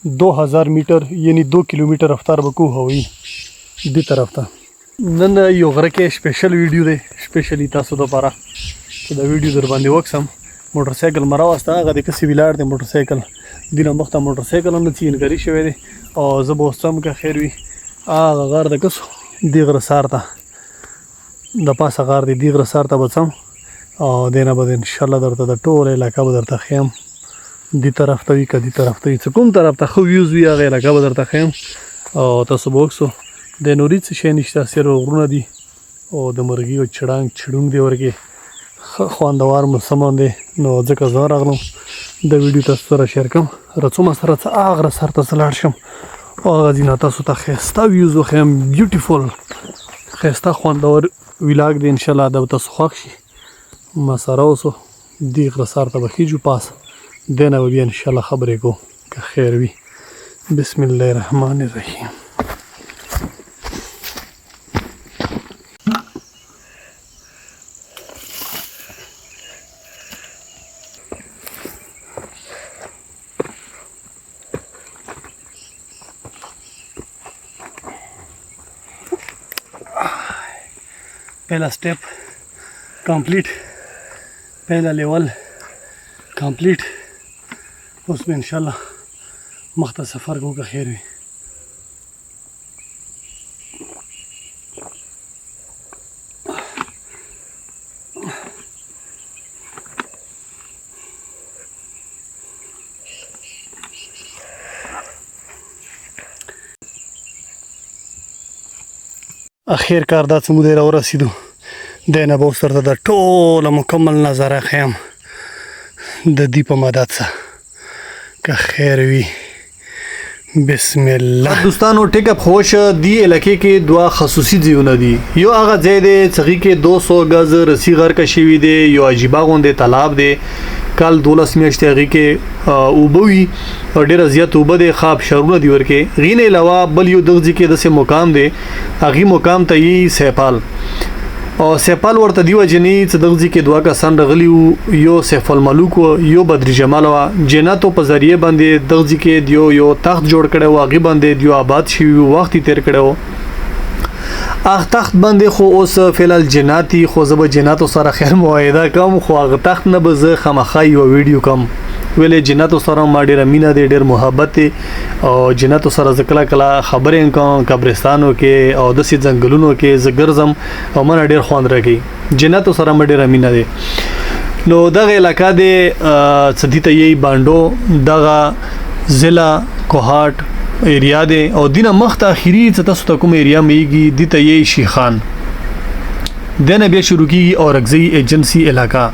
2000 میټر یعنی 2 کیلومتر رفتار وکړو هوایي دې طرف ته. نن یو غره کې سپیشل ویډیو دی سپیشلی تاسو لپاره چې دا ویډیو در باندې وکړم. موټر سایکل مې راوسته هغه د کسې ولاړ دی موټر سایکل دینه مخته موټر سایکل هم چینګري شوی دی او زه به اوس څم که خیر وي هغه غار د کسو دې غره سار ته د پاسه غار دی دې غره سار ته به څم او دې نه به انشاءالله درته د ټوله علاقه به درته ښیم دې طرف ته وي که دې طرف ته وي څه کوم طرف ته ښه ویوز وي هغه علاقه به درته ښیم او تاسو به وکړو د نوري څه شی نشته صرف غرونه دي او د مرغي او چړانګ چړونګ دی ورکې ښه خوندور موسم دی نو ځکه زه راغلم د ویډیو تاسو سره شیر کړم رڅومه سره څه هغه غره سر ته څه لاړ شم او هغه ځینه تاسو ته ښایسته ویوز وښیم بیوټیفول ښایسته خوندور ولاګ دی انشاءالله دا به تاسو خوښ شي ما سره اوسو دې غره سر ته به خیجو پاس دی نه به بیا انشاءالله خبرې کوو که خیر وي. بسم الله الرحمن الرحیم. पहला step complete पहला level complete उसमें इंशाल्लाह मख्ता सफ़र को का खैर हुई. اخیر کار دا څه موده راورسېدو دی نه به اوس درته د ټوله مکمل نظاره ښیم د دې په مدد څخه که خیر وي. بسم الله. دوستانو ټیک اپ خوش دی علاقې کې دوه خصوصي ځایونه دي. یو هغه ځای دی چې کې 200 غز رسی غر کا شوی دی یو عجیبه غونډه تالاب دی کال 12 میاشتې هغې کې اوبه وي او ډېره زیات اوبه دی خواب شهرونه دي ورکې غینې علاوه بل یو دغه ځای کې داسې مقام دی هغې مقام ته یې سیپال او سیپال ورته دی وجنې چې دغه ځای کې دوه کسان راغلي وو یو سیف الملوک و یو بدر جمال و جناتو په ذریعه باندې دغه ځای کې یو تخت جوړ کړی و هغې باندې دیو آباد شوي وو وخت یې تیر کړی و هغه تخت باندې خو اوس فعلال جناتي خو زه به جناتو سره خیر معاهده کوم خو هغه تخت نه به زه خامخا یوه ویډیو کوم ویلې جناتو سره ما ډېره مینه دی ډېر محبت دی او جناتو سره زه کله کله خبرې کوم قبرستانو کې او داسې ځنګلونو کې زه ګرځم او مانه ډېر خوند راکوي جناتو سره ما ډېره مینه دی. نو دغه علاقه دی څه دې ته یې بانډو دغه ضلع کوهاټ ایریا دی او دینه مخته اخیری څه تاسو ته کوم ایریا میږي دې ته یې شیخان دنه بیا شروع کیږي اورکزی ایجنسی علاقہ.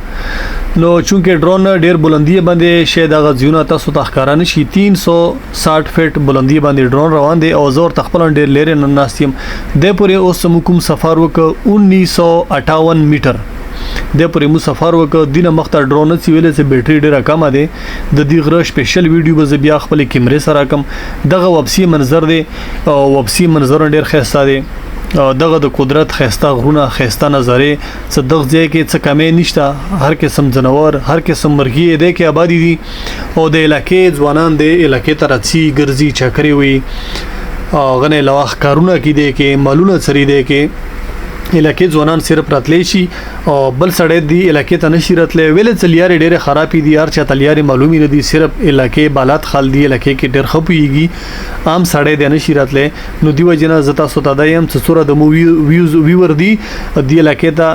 نو چونکه ډرون ډیر بلندی باندې شاید هغه ځونه تاسو ته ښکارا نشي 360 فټ بلندی باندې ډرون روان دی او زور تخپل ډیر لري نن ناستیم د پورې اوس کوم سفر وک 1958 میټر د پورې مو سفر وک دینه مخته ډرون سی ویلې چې بیټری ډیره کم ده د دې غره سپیشل ویډیو به بیا خپل کیمرې سره کم دغه وبسي منظر دی او وبسي منظر ډیر خسته دی دغه د قدرت خسته غرونه خسته نظرې څه دغه ځای کې څه کمې نشته هر قسم جنور هر قسم مرغي دې کې آبادی دي او د علاقې ځوانان د علاقې ته راځي ګرځي چکرې وي غنې لواخ کارونه کې دي کې مالونه سری دي کې علاقې ځوانان صرف راتلی شي او بل سړی دی علاقې ته نشي راتلی ویلې چې لیارې ډېرې خرابې دي هر چا ته لیارې معلومې نه دي صرف علاقې بالات خال دی علاقې کې ډېر ښه پوهېږي عام سړی دی نشي راتلی نو دې وجې نه زه تاسو ته دا یم چې څومره د مو ویور دي دې علاقې ته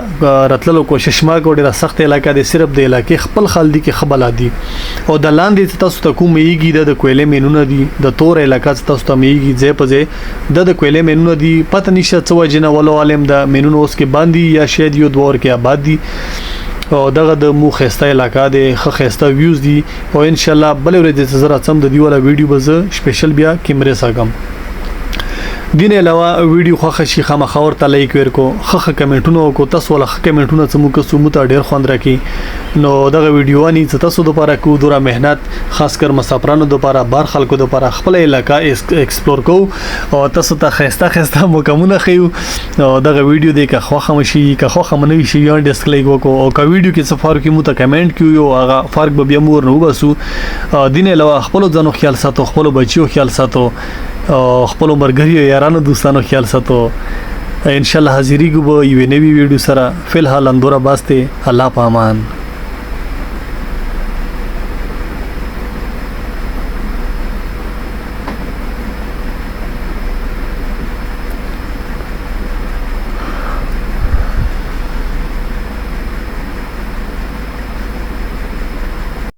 راتللو کوشش ما کوو ډېره سخت علاقه دی صرف د علاقې خپل خال دی کې ښه بلد دي او د لاندې چې تاسو ته کوم میږي د کویلې مینونه دي د تور علاقه چې تاسو ته میږي ځای په ځای د کویلې مینونه دي پته نشته څه وجې نه ولو عالم د مینونه اوس کې باندې یا شاید یو دوه کې آباد دي او دغه د مو خسته علاقه دی ښه خسته ویوز دي او ان شاء الله بل ورځ چې زه راځم د دې ولا ویډیو به زه سپیشل بیا کیمرې سره کوم. دین علاوه ویډیو خوښ شي خامخا ورته لایک ورکو خخه کمنټونه وکړو تاسو ول خخه کمنټونه څه مو کوو مو ته ډیر خوند راکې نو دغه ویډیو اني تاسو د لپاره کو دوره مهنت خاص کر مسافرانو د لپاره بار خلکو د لپاره خپل علاقہ ایکسپلور کو او تاسو ته خسته مکمونه خيو دغه ویډیو د کا خوخه مشي کا خوخه منوي شي یو ډیسکلایک وکړو او کا ویډیو کې څه فرق مو ته کمنټ کیو هغه فرق به بیا مور نه وباسو دین علاوه خپل ځانو خیال ساتو خپل بچیو خیال ساتو خپل مرګري یارانو دوستانو خیال ساتو ان شاء الله حاضرې کو به یو نوی ویډیو سره فلحال اندورا باسته الله پامان